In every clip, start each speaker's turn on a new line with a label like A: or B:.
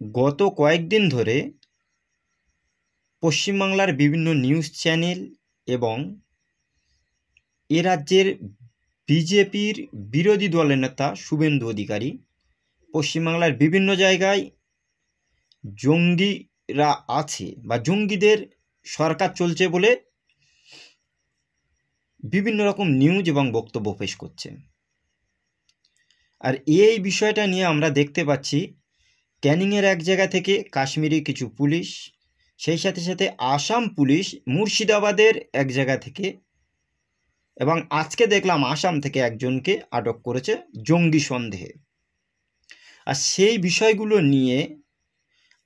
A: গত কয়েকদিন ধরে পশ্চিমবাংলার বিভিন্ন নিউজ চ্যানেল এবং এ রাজ্যের বিজেপির বিরোধী দলের নেতা শুভেন্দু অধিকারী পশ্চিমবাংলার বিভিন্ন জায়গায় জঙ্গিরা আছে বা জঙ্গিদের সরকার চলছে বলে বিভিন্ন রকম নিউজ এবং বক্তব্য পেশ করছে। আর এই বিষয়টা নিয়ে আমরা দেখতে পাচ্ছি ক্যানিংয়ের এক জায়গা থেকে কাশ্মীরি কিছু পুলিশ, সেই সাথে সাথে আসাম পুলিশ মুর্শিদাবাদের এক জায়গা থেকে, এবং আজকে দেখলাম আসাম থেকে একজনকে আটক করেছে জঙ্গি সন্দেহে। আর সেই বিষয়গুলো নিয়ে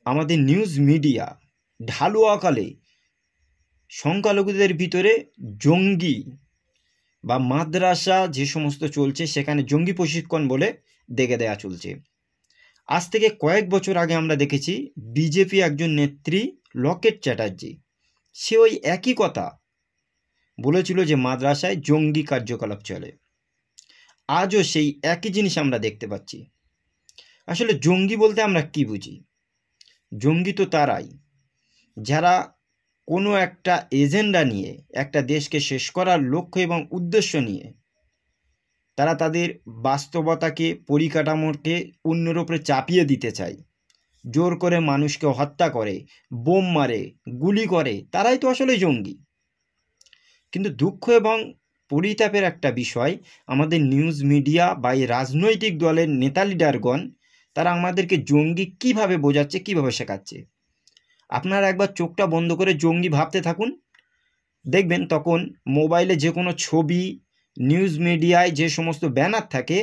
A: আমাদের নিউজ মিডিয়া ঢালুয়াকালে সংখ্যালঘুদের ভিতরে জঙ্গি বা মাদ্রাসা যে সমস্ত চলছে সেখানে জঙ্গি প্রশিক্ষণ বলে দেখে দেয়া চলছে। আজ থেকে কয়েক বছর আগে আমরা দেখেছি বিজেপি একজন নেত্রী লকেট চ্যাটার্জি, সে ওই একই কথা বলেছিল যে মাদ্রাসায় জঙ্গি কার্যকলাপ চলে। আজও সেই একই জিনিস আমরা দেখতে পাচ্ছি। আসলে জঙ্গি বলতে আমরা কি বুঝি? জঙ্গি তো তারাই যারা কোনো একটা এজেন্ডা নিয়ে, একটা দেশকে শেষ করার লক্ষ্য এবং উদ্দেশ্য নিয়ে তারা তাদের বাস্তবতাকে, পরিকাঠামোকে অন্যের ওপরে চাপিয়ে দিতে চায়, জোর করে মানুষকে হত্যা করে, বোম মারে, গুলি করে, তারাই তো আসলে জঙ্গি। কিন্তু দুঃখ এবং পরিতাপের একটা বিষয়, আমাদের নিউজ মিডিয়া বা এই রাজনৈতিক দলের নেতা লিডারগণ তারা আমাদেরকে জঙ্গি কিভাবে বোঝাচ্ছে, কিভাবে শেখাচ্ছে। আপনারা একবার চোখটা বন্ধ করে জঙ্গি ভাবতে থাকুন, দেখবেন তখন মোবাইলে যে কোনো ছবি, নিউজ মিডিয়ায় যে সমস্ত ব্যানার থাকে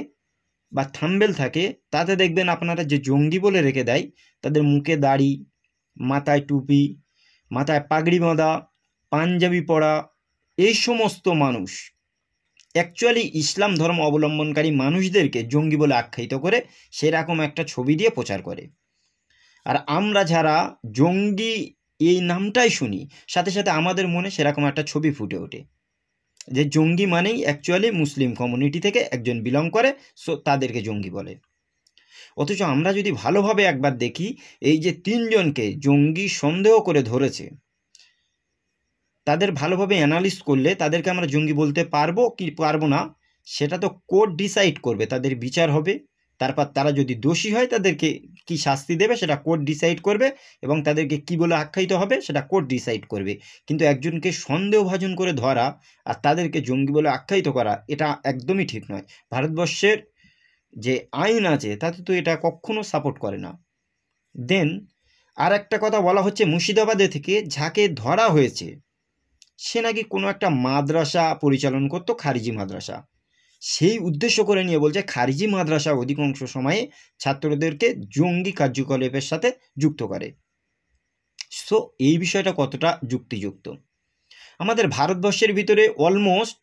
A: বা থাম্বেল থাকে, তাতে দেখবেন আপনারা যে জঙ্গি বলে রেখে দেয়, তাদের মুখে দাড়ি, মাথায় টুপি, মাথায় পাগড়ি বাঁধা, পাঞ্জাবি পরা এই সমস্ত মানুষ অ্যাকচুয়ালি ইসলাম ধর্ম অবলম্বনকারী মানুষদেরকে জঙ্গি বলে আখ্যায়িত করে সেরকম একটা ছবি দিয়ে প্রচার করে। আর আমরা যারা জঙ্গি এই নামটাই শুনি, সাথে সাথে আমাদের মনে সেরকম একটা ছবি ফুটে ওঠে যে জঙ্গি মানেই অ্যাকচুয়ালি মুসলিম কমিউনিটি থেকে একজন বিলং করে, সো তাদেরকে জঙ্গি বলে। অথচ আমরা যদি ভালোভাবে একবার দেখি, এই যে তিনজনকে জঙ্গি সন্দেহ করে ধরেছে, তাদের ভালোভাবে অ্যানালিস করলে তাদেরকে আমরা জঙ্গি বলতে পারবো কি পারবো না সেটা তো কোর্ট ডিসাইড করবে, তাদের বিচার হবে, তারপর তারা যদি দোষী হয় তাদেরকে কি শাস্তি দেবে সেটা কোর্ট ডিসাইড করবে, এবং তাদেরকে কি বলে আখ্যায়িত হবে সেটা কোর্ট ডিসাইড করবে। কিন্তু একজনকে সন্দেহভাজন করে ধরা আর তাদেরকে জঙ্গি বলে আখ্যায়িত করা, এটা একদমই ঠিক নয়। ভারতবর্ষের যে আইন আছে তাতে তো এটা কখনো সাপোর্ট করে না। দেন আর একটা কথা বলা হচ্ছে, মুর্শিদাবাদে থেকে যাকে ধরা হয়েছে সে নাকি কোনো একটা মাদ্রাসা পরিচালন করতো, খারিজি মাদ্রাসা। সেই উদ্দেশ্য করে নিয়ে বলছে খারিজি মাদ্রাসা অধিকাংশ সময়ে ছাত্রদেরকে জঙ্গি কার্যকলাপের সাথে যুক্ত করে। সো এই বিষয়টা কতটা যুক্তিযুক্ত? আমাদের ভারতবর্ষের ভিতরে অলমোস্ট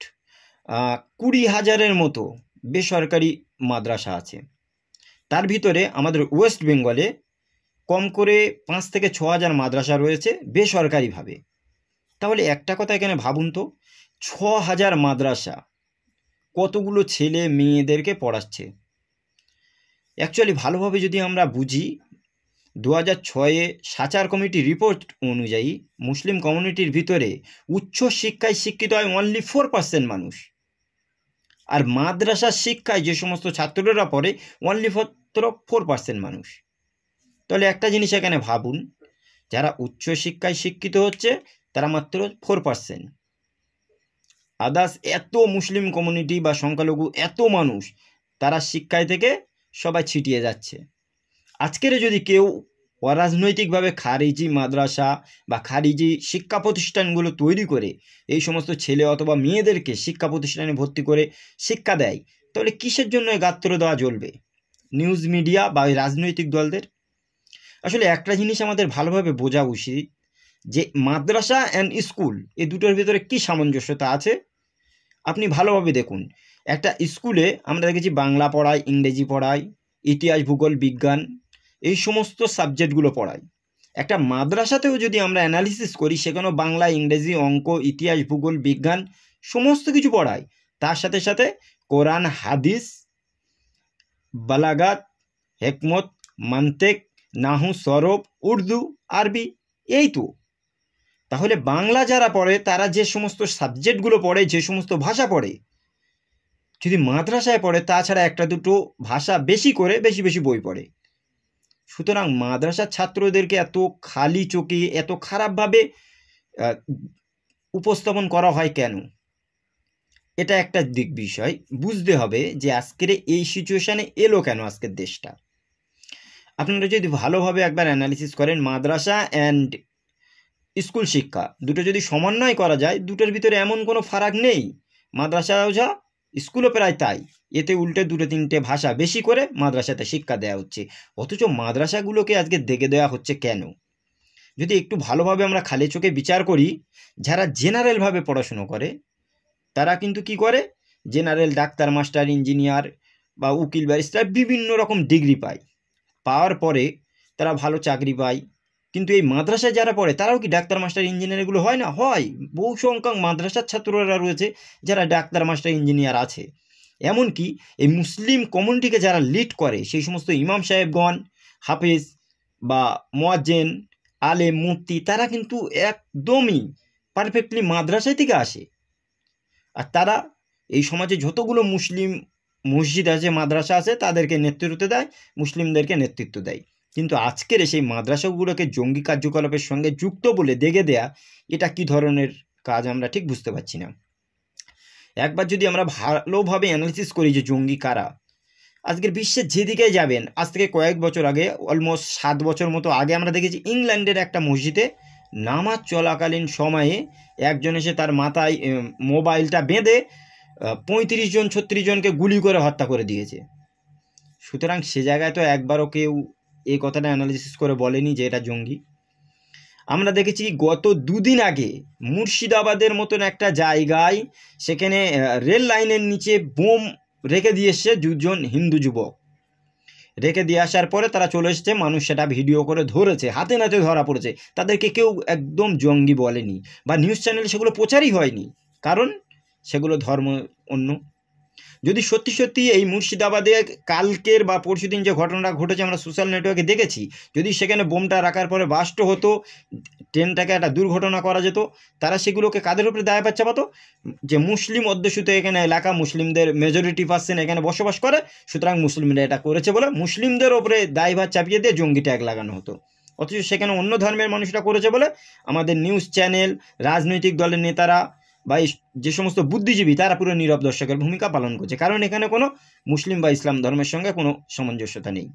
A: 20,000-এর মতো বেসরকারি মাদ্রাসা আছে। তার ভিতরে আমাদের ওয়েস্ট বেঙ্গলে কম করে 5 থেকে 6,000 মাদ্রাসা রয়েছে বেসরকারিভাবে। তাহলে একটা কথা এখানে ভাবুন তো, 6,000 মাদ্রাসা কতগুলো ছেলে মেয়েদেরকে পড়াচ্ছে। অ্যাকচুয়ালি ভালোভাবে যদি আমরা বুঝি, 2006-এ সাচার কমিটি রিপোর্ট অনুযায়ী মুসলিম কমিউনিটির ভিতরে উচ্চ শিক্ষায় শিক্ষিত হয় অনলি 4% মানুষ, আর মাদ্রাসা শিক্ষায় যে সমস্ত ছাত্ররা পড়ে অনলি মাত্র 4% মানুষ। তাহলে একটা জিনিস এখানে ভাবুন, যারা উচ্চ শিক্ষায় শিক্ষিত হচ্ছে তারা মাত্র 4%, আদার্স এত মুসলিম কমিউনিটি বা সংখ্যালঘু এত মানুষ তারা শিক্ষায় থেকে সবাই ছিটিয়ে যাচ্ছে। আজকের যদি কেউ অরাজনৈতিকভাবে খারিজি মাদ্রাসা বা খারিজি শিক্ষা প্রতিষ্ঠানগুলো তৈরি করে এই সমস্ত ছেলে অথবা মেয়েদেরকে শিক্ষা প্রতিষ্ঠানে ভর্তি করে শিক্ষা দেয়, তাহলে কিসের জন্য গাত্র দেওয়া জ্বলবে নিউজ মিডিয়া বা রাজনৈতিক দলদের? আসলে একটা জিনিস আমাদের ভালোভাবে বোঝা উচিত যে মাদ্রাসা অ্যান্ড স্কুল এই দুটোর ভিতরে কী সামঞ্জস্যতা আছে। আপনি ভালোভাবে দেখুন, একটা স্কুলে আমরা দেখেছি বাংলা পড়ায়, ইংরেজি পড়ায়, ইতিহাস, ভূগোল, বিজ্ঞান এই সমস্ত সাবজেক্টগুলো পড়ায়। একটা মাদ্রাসাতেও যদি আমরা অ্যানালিসিস করি, সেখানেও বাংলা, ইংরেজি, অঙ্ক, ইতিহাস, ভূগোল, বিজ্ঞান সমস্ত কিছু পড়ায়। তার সাথে সাথে কোরআন, হাদিস, বালাগাত, হেকমত, মান্তেক নাহু, সরব, উর্দু, আরবি, এই তো। তাহলে বাংলা যারা পড়ে তারা যে সমস্ত সাবজেক্টগুলো পড়ে, যে সমস্ত ভাষা পড়ে, যদি মাদ্রাসায় পড়ে তাছাড়া একটা দুটো ভাষা বেশি করে বেশি বেশি বই পড়ে। সুতরাং মাদ্রাসার ছাত্রদেরকে এত খালি চোখে এত খারাপভাবে উপস্থাপন করা হয় কেন? এটা একটা দিক বিষয় বুঝতে হবে যে আজকের এই সিচুয়েশানে এলো কেন আজকের দেশটা। আপনারা যদি ভালোভাবে একবার অ্যানালিসিস করেন, মাদ্রাসা অ্যান্ড স্কুল শিক্ষা দুটো যদি সমন্বয় করা যায়, দুটোর ভিতরে এমন কোনো ফারাক নেই। মাদ্রাসাও যা, স্কুলও প্রায় তাই। এতে উল্টে দুটো তিনটে ভাষা বেশি করে মাদ্রাসাতে শিক্ষা দেওয়া হচ্ছে, অথচ মাদ্রাসাগুলোকে আজকে দেখে দেওয়া হচ্ছে কেন? যদি একটু ভালোভাবে আমরা খালি চোখে বিচার করি, যারা জেনারেলভাবে পড়াশুনো করে তারা কিন্তু কি করে, জেনারেল ডাক্তার, মাস্টার, ইঞ্জিনিয়ার বা উকিল, ব্যারিস্টার বিভিন্ন রকম ডিগ্রি পায়। পাওয়ার পরে তারা ভালো চাকরি পায়। কিন্তু এই মাদ্রাসায় যারা পড়ে তারাও কি ডাক্তার, মাস্টার, ইঞ্জিনিয়ার এগুলো হয় না? হয়। বহু সংখ্যক মাদ্রাসার ছাত্ররা রয়েছে যারা ডাক্তার, মাস্টার, ইঞ্জিনিয়ার আছে। এমনকি এই মুসলিম কমিউনিটিকে যারা লিড করে সেই সমস্ত ইমাম সাহেবগণ, হাফেজ বা মুয়াজ্জিন, আলেম, মুফতি, তারা কিন্তু একদমই পারফেক্টলি মাদ্রাসায় থেকে আসে। আর তারা এই সমাজে যতগুলো মুসলিম মসজিদ আছে, মাদ্রাসা আছে, তাদেরকে নেতৃত্ব দেয়, মুসলিমদেরকে নেতৃত্ব দেয়। কিন্তু আজকের সেই মাদ্রাসাগুলোকে জঙ্গি কার্যকলাপের সঙ্গে যুক্ত বলে দেখে দেয়া, এটা কি ধরনের কাজ আমরা ঠিক বুঝতে পারছি না। একবার যদি আমরা ভালোভাবে অ্যানালিসিস করি যে জঙ্গি কারা, আজকের বিশ্বের যেদিকে যাবেন, আজ থেকে কয়েক বছর আগে, অলমোস্ট 7 বছর মতো আগে, আমরা দেখেছি ইংল্যান্ডের একটা মসজিদে নামাজ চলাকালীন সময়ে একজন এসে তার মাথায় মোবাইলটা বেঁধে 35 জন 36 জনকে গুলি করে হত্যা করে দিয়েছে। সুতরাং সে জায়গায় তো একবারও কেউ এই কথাটা অ্যানালিসিস করে বলেনি যে এটা জঙ্গি। আমরা দেখেছি গত 2 দিন আগে মুর্শিদাবাদের মতন একটা জায়গায়, সেখানে রেল লাইনের নিচে বোম রেখে দিয়ে এসছে 2 জন হিন্দু যুবক। রেখে দিয়ে আসার পরে তারা চলে এসছে, মানুষ সেটা ভিডিও করে ধরেছে, হাতে নাতে ধরা পড়েছে। তাদেরকে কেউ একদম জঙ্গি বলেনি বা নিউজ চ্যানেলে সেগুলো প্রচারই হয়নি, কারণ সেগুলো ধর্ম অন্য। যদি সত্যি সত্যি এই মুর্শিদাবাদে কালকের বা পরশুদিন যে ঘটনাটা ঘটেছে আমরা সোশ্যাল নেটওয়ার্কে দেখেছি, যদি সেখানে বোমটা রাখার পরে বাস্ট হতো, ট্রেনটাকে একটা দুর্ঘটনা করা যেত, তারা সেগুলোকে কাদের উপরে দায়ভার চাপাতো? যে মুসলিম অধ্যুষিত এখানে এলাকা, মুসলিমদের মেজরিটি পার্সেন্ট এখানে বসবাস করে, সুতরাং মুসলিমরা এটা করেছে বলে মুসলিমদের ওপরে দায়ভার চাপিয়ে দিয়ে জঙ্গি ট্যাগ লাগানো হতো। অথচ সেখানে অন্য ধর্মের মানুষরা করেছে বলে আমাদের নিউজ চ্যানেল, রাজনৈতিক দলের নেতারা বা যে সমস্ত বুদ্ধিজীবী তারা পুরো নীরব দর্শকের ভূমিকা পালন করছে, কারণ এখানে কোনো মুসলিম বা ইসলাম ধর্মের সঙ্গে কোনো সামঞ্জস্যতা নেই।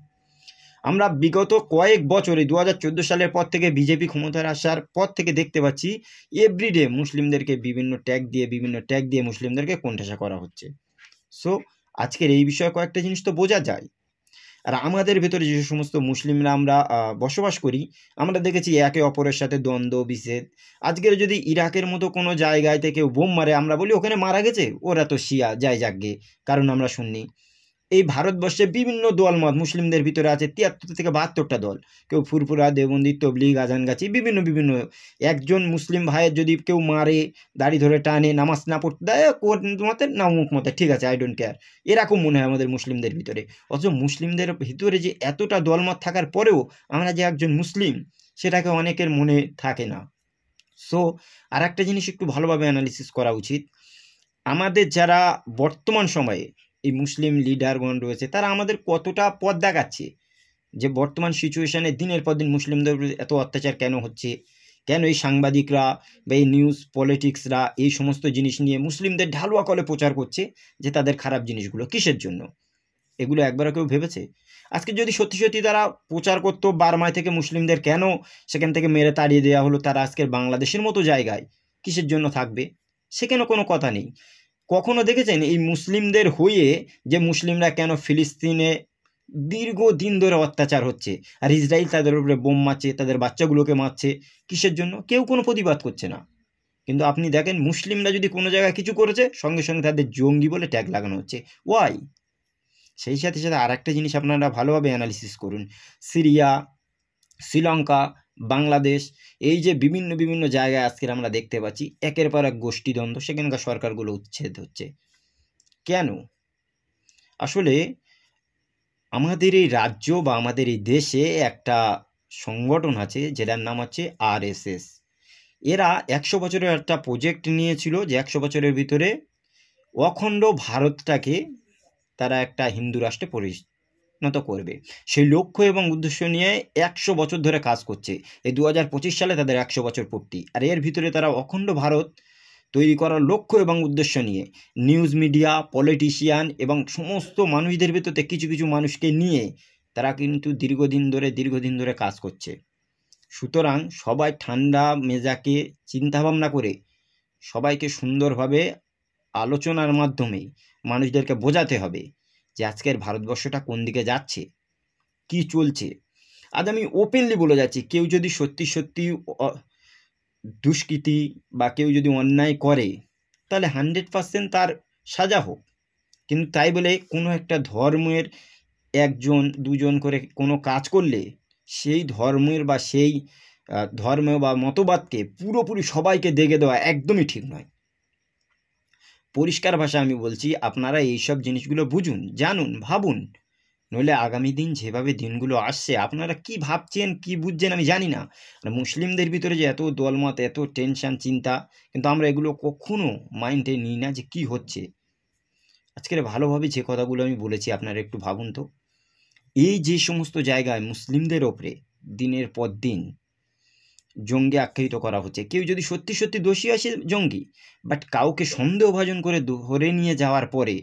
A: আমরা বিগত কয়েক বছরে 2014 সালের পর থেকে, বিজেপি ক্ষমতায় আসার পর থেকে দেখতে পাচ্ছি এভরিডে মুসলিমদেরকে বিভিন্ন ট্যাগ দিয়ে মুসলিমদেরকে কোণঠাসা করা হচ্ছে। সো আজকের এই বিষয়ে কয়েকটা জিনিস তো বোঝা যায়। আর আমাদের ভেতরে যে সমস্ত মুসলিমরা আমরা বসবাস করি, আমরা দেখেছি একে অপরের সাথে দ্বন্দ্ব বিচ্ছেদ। আজকের যদি ইরাকের মতো কোনো জায়গায় থেকে বোম মারে, আমরা বলি ওখানে মারা গেছে, ওরা তো শিয়া, যায় যাকগে, কারণ আমরা শুনি। এই ভারতবর্ষে বিভিন্ন দলমত মুসলিমদের ভিতরে আছে, 73 থেকে 72টা দল। কেউ ফুরফুরা, দেওবন্দি, তবলিগ, আজানগাছি, বিভিন্ন বিভিন্ন। একজন মুসলিম ভাইয়ের যদি কেউ মারে, দাড়ি ধরে টানে, নামাজ না পড়তে দেয়, কোন মতে না অমুক মতে, ঠিক আছে, আই ডোন্ট কেয়ার, এরকম মনে হয় আমাদের মুসলিমদের ভিতরে। অথচ মুসলিমদের ভিতরে যে এতটা দলমত থাকার পরেও আমরা যে একজন মুসলিম, সেটাকে অনেকের মনে থাকে না। সো আর একটা জিনিস একটু ভালোভাবে অ্যানালিসিস করা উচিত। আমাদের যারা বর্তমান সময়ে এই মুসলিম লিডারগণ রয়েছে, তারা আমাদের কতটা পথ দেখাচ্ছে যে বর্তমান সিচুয়েশানে দিনের পর দিন মুসলিমদের উপর এত অত্যাচার কেন হচ্ছে, কেন এই সাংবাদিকরা বা এই নিউজ পলিটিক্সরা এই সমস্ত জিনিস নিয়ে মুসলিমদের ঢালুয়া কলে প্রচার করছে যে তাদের খারাপ জিনিসগুলো কিসের জন্য? এগুলো একবারও কেউ ভেবেছে? আজকে যদি সত্যি সত্যি তারা প্রচার করতো বার্মায় থেকে মুসলিমদের কেন সেখান থেকে মেরে তাড়িয়ে দেওয়া হলো, তারা আজকের বাংলাদেশের মতো জায়গায় কিসের জন্য থাকবে? সেখানে কোনো কথা নেই। কখনো দেখেছেন এই মুসলিমদের হয়ে যে মুসলিমরা কেন ফিলিস্তিনে দীর্ঘদিন ধরে অত্যাচার হচ্ছে, আর ইসরায়েল তাদের উপরে বোম মারছে, তাদের বাচ্চাগুলোকে মারছে, কিসের জন্য? কেউ কোনো প্রতিবাদ করছে না। কিন্তু আপনি দেখেন মুসলিমরা যদি কোনো জায়গায় কিছু করেছে, সঙ্গে সঙ্গে তাদের জঙ্গি বলে ট্যাগ লাগানো হচ্ছে। ওয়াই? সেই সাথে সাথে আর একটা জিনিস আপনারা ভালোভাবে অ্যানালিসিস করুন। সিরিয়া, শ্রীলঙ্কা, বাংলাদেশ, এই যে বিভিন্ন বিভিন্ন জায়গায় আজকের আমরা দেখতে পাচ্ছি একের পর এক গোষ্ঠীদ্বন্দ্ব, সেখানকার সরকারগুলো উচ্ছেদ হচ্ছে কেন? আসলে আমাদের এই রাজ্য বা আমাদের এই দেশে একটা সংগঠন আছে যেটার নাম হচ্ছে আরএসএস। এরা 100 বছরের একটা প্রজেক্ট নিয়েছিল যে 100 বছরের ভিতরে অখণ্ড ভারতটাকে তারা একটা হিন্দু রাষ্ট্রে পরিণত করবে। সেই লক্ষ্য এবং উদ্দেশ্য নিয়ে 100 বছর ধরে কাজ করছে। এই 2025 সালে তাদের 100 বছর পূর্তি। আর এর ভিতরে তারা অখণ্ড ভারত তৈরি করার লক্ষ্য এবং উদ্দেশ্য নিয়ে নিউজ মিডিয়া, পলিটিশিয়ান এবং সমস্ত মানুষদের ভিতরে কিছু কিছু মানুষকে নিয়ে তারা কিন্তু দীর্ঘদিন ধরে কাজ করছে। সুতরাং সবাই ঠান্ডা মেজাজে চিন্তাভাবনা করে সবাইকে সুন্দরভাবে আলোচনার মাধ্যমে মানুষদেরকে বোঝাতে হবে যে আজকের ভারতবর্ষটা কোন দিকে যাচ্ছে, কি চলছে। আজ আমি ওপেনলি বলে যাচ্ছি, কেউ যদি সত্যি সত্যি দুষ্কৃতি বা কেউ যদি অন্যায় করে তাহলে 100% তার সাজা হোক। কিন্তু তাই বলে কোনো একটা ধর্মের একজন দুজন করে কোনো কাজ করলে সেই ধর্মের বা সেই ধর্ম বা মতবাদকে পুরোপুরি সবাইকে দেখে দেওয়া একদমই ঠিক নয়। পরিষ্কার ভাষা আমি বলছি, আপনারা এইসব জিনিসগুলো বুঝুন, জানুন, ভাবুন, নইলে আগামী দিন যেভাবে দিনগুলো আসছে আপনারা কি ভাবছেন কি বুঝছেন আমি জানি না। মুসলিমদের ভিতরে যে এত দলমত, এত টেনশন, চিন্তা, কিন্তু আমরা এগুলো কখনো মাইন্ডে নিই না যে কি হচ্ছে। আজকের ভালোভাবে যে কথাগুলো আমি বলেছি আপনারা একটু ভাবুন তো। এই যে সমস্ত জায়গায় মুসলিমদের ওপরে দিনের পর দিন জঙ্গি আখ্যায়িত করা হচ্ছে, কেউ যদি সত্যি সত্যি দোষী আসে জঙ্গি, বাট কাউকে সন্দেহভাজন করে ধরে নিয়ে যাওয়ার পরে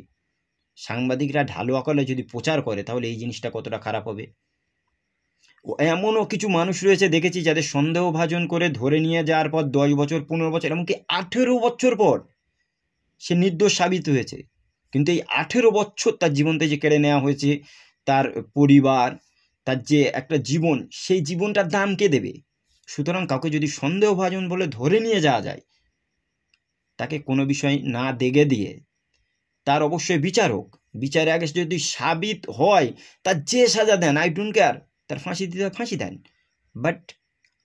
A: সাংবাদিকরা ঢালু আকারে যদি প্রচার করে তাহলে এই জিনিসটা কতটা খারাপ হবে। এমনও কিছু মানুষ রয়েছে দেখেছি যাদের সন্দেহভাজন করে ধরে নিয়ে যাওয়ার পর 10 বছর, 15 বছর, এমনকি 18 বছর পর সে নির্দোষ সাবিত হয়েছে। কিন্তু এই 18 বছর তার জীবন থেকে কেড়ে নেওয়া হয়েছে, তার পরিবার, তার যে একটা জীবন, সেই জীবনটার দাম কে দেবে? সুতরাং কাউকে যদি সন্দেহভাজন বলে ধরে নিয়ে যাওয়া যায়, তাকে কোনো বিষয় না দেখে দিয়ে তার অবশ্যই বিচার হোক। বিচারে আগে যদি সাবিত হয় তার যে সাজা দেন, আই ডোন্ট কেয়ার, তার ফাঁসি দিতে ফাঁসি দেন। বাট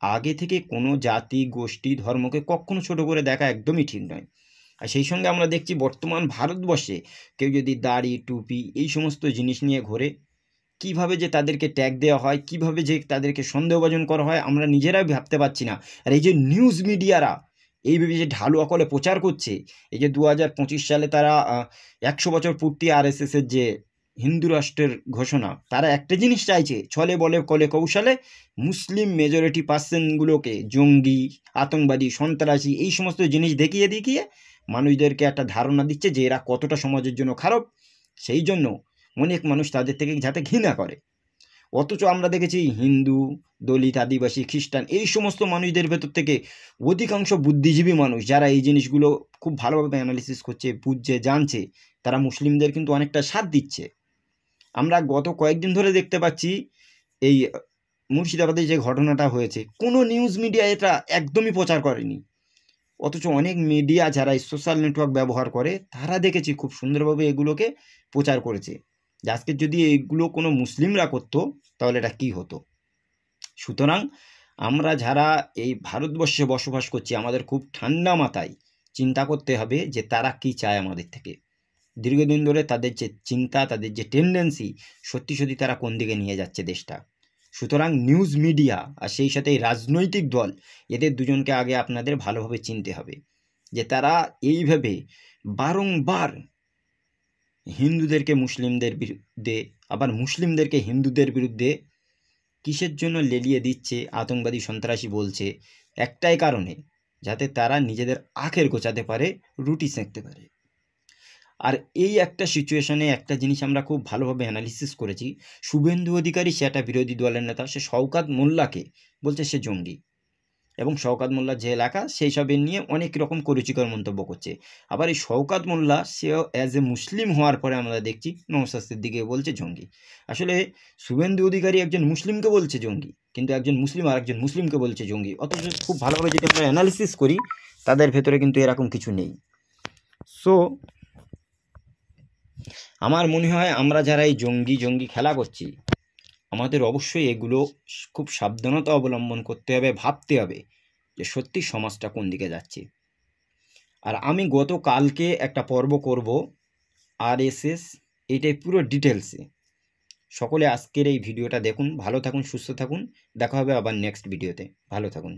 A: আগে থেকে কোনো জাতি, গোষ্ঠী, ধর্মকে কখনো ছোট করে দেখা একদমই ঠিক নয়। আর সেই সঙ্গে আমরা দেখছি বর্তমান ভারতবর্ষে কেউ যদি দাড়ি, টুপি এই সমস্ত জিনিস নিয়ে ঘোরে, কিভাবে যে তাদেরকে ট্যাগ দেওয়া হয়, কিভাবে যে তাদেরকে সন্দেহভাজন করা হয়, আমরা নিজেরাই ভাবতে পারছি না। আর এই যে নিউজ মিডিয়ারা এইভাবে যে ঢালু আকলে প্রচার করছে, এই যে 2025 সালে তারা 100 বছর পূর্তি আরএসএসের যে হিন্দু রাষ্ট্রের ঘোষণা, তারা একটা জিনিস চাইছে, ছলে বলে কলে কৌশলে মুসলিম মেজরিটি পার্সেন্টগুলোকে জঙ্গি, আতঙ্কবাদী, সন্ত্রাসী এই সমস্ত জিনিস দেখিয়ে দেখিয়ে মানুষদেরকে একটা ধারণা দিচ্ছে যে এরা কতটা সমাজের জন্য খারাপ। সেই জন্য অনেক মানুষ তাদের থেকে যাতে ঘৃণা করে। অথচ আমরা দেখেছি হিন্দু, দলিত, আদিবাসী, খ্রিস্টান এই সমস্ত মানুষদের ভেতর থেকে অধিকাংশ বুদ্ধিজীবী মানুষ যারা এই জিনিসগুলো খুব ভালোভাবে অ্যানালিসিস করছে, বুঝছে, জানছে, তারা মুসলিমদের কিন্তু অনেকটা সাথ দিচ্ছে। আমরা গত কয়েকদিন ধরে দেখতে পাচ্ছি এই মুর্শিদাবাদে যে ঘটনাটা হয়েছে, কোনো নিউজ মিডিয়া এটা একদমই প্রচার করেনি। অথচ অনেক মিডিয়া যারা সোশ্যাল নেটওয়ার্ক ব্যবহার করে তারা দেখেছি খুব সুন্দরভাবে এগুলোকে প্রচার করেছে। যে আজকে যদি এগুলো কোনো মুসলিমরা করতো তাহলে এটা কী হতো। সুতরাং আমরা যারা এই ভারতবর্ষে বসবাস করছি আমাদের খুব ঠান্ডা মাথায় চিন্তা করতে হবে যে তারা কি চায় আমাদের থেকে। দীর্ঘদিন ধরে তাদের যে চিন্তা, তাদের যে টেন্ডেন্সি, সত্যি সত্যি তারা কোন দিকে নিয়ে যাচ্ছে দেশটা। সুতরাং নিউজ মিডিয়া আর সেই সাথে রাজনৈতিক দল, এদের দুজনকে আগে আপনাদের ভালোভাবে চিনতে হবে যে তারা এইভাবে বারংবার হিন্দুদেরকে মুসলিমদের বিরুদ্ধে, আবার মুসলিমদেরকে হিন্দুদের বিরুদ্ধে কিসের জন্য লেলিয়ে দিচ্ছে, আতঙ্কবাদী, সন্ত্রাসী বলছে, একটাই কারণে, যাতে তারা নিজেদের আখের গোছাতে পারে, রুটি সেঁকতে পারে। আর এই একটা সিচুয়েশনে একটা জিনিস আমরা খুব ভালোভাবে অ্যানালিসিস করেছি। শুভেন্দু অধিকারী, সে একটা বিরোধী দলের নেতা, সে শওকত মোল্লাকে বলছে সে জঙ্গি, এবং শওকত মোল্লার যে এলাকা সেই সবের নিয়ে অনেক রকম কুরুচিকর মন্তব্য করছে। আবার এই শওকত মোল্লা সেও অ্যাজ এ মুসলিম হওয়ার পরে আমরা দেখছি নওশাদ সিদ্দিকীকে বলছে জঙ্গি। আসলে শুভেন্দু অধিকারী একজন মুসলিমকে বলছে জঙ্গি, কিন্তু একজন মুসলিম আর একজন মুসলিমকে বলছে জঙ্গি। অথচ খুব ভালোভাবে যদি আমরা অ্যানালিসিস করি তাদের ভেতরে কিন্তু এরকম কিছু নেই। সো আমার মনে হয় আমরা যারা এই জঙ্গি খেলা করছি, আমাদের অবশ্যই এগুলো খুব সাবধানতা অবলম্বন করতে হবে, ভাবতে হবে যে সত্যি সমাজটা কোন দিকে যাচ্ছে। আর আমি গতকালকে একটা পর্ব করব আরএসএস, এইটাই পুরো ডিটেলসে, সকলে আজকের এই ভিডিওটা দেখুন, ভালো থাকুন, সুস্থ থাকুন, দেখা হবে আবার নেক্সট ভিডিওতে, ভালো থাকুন।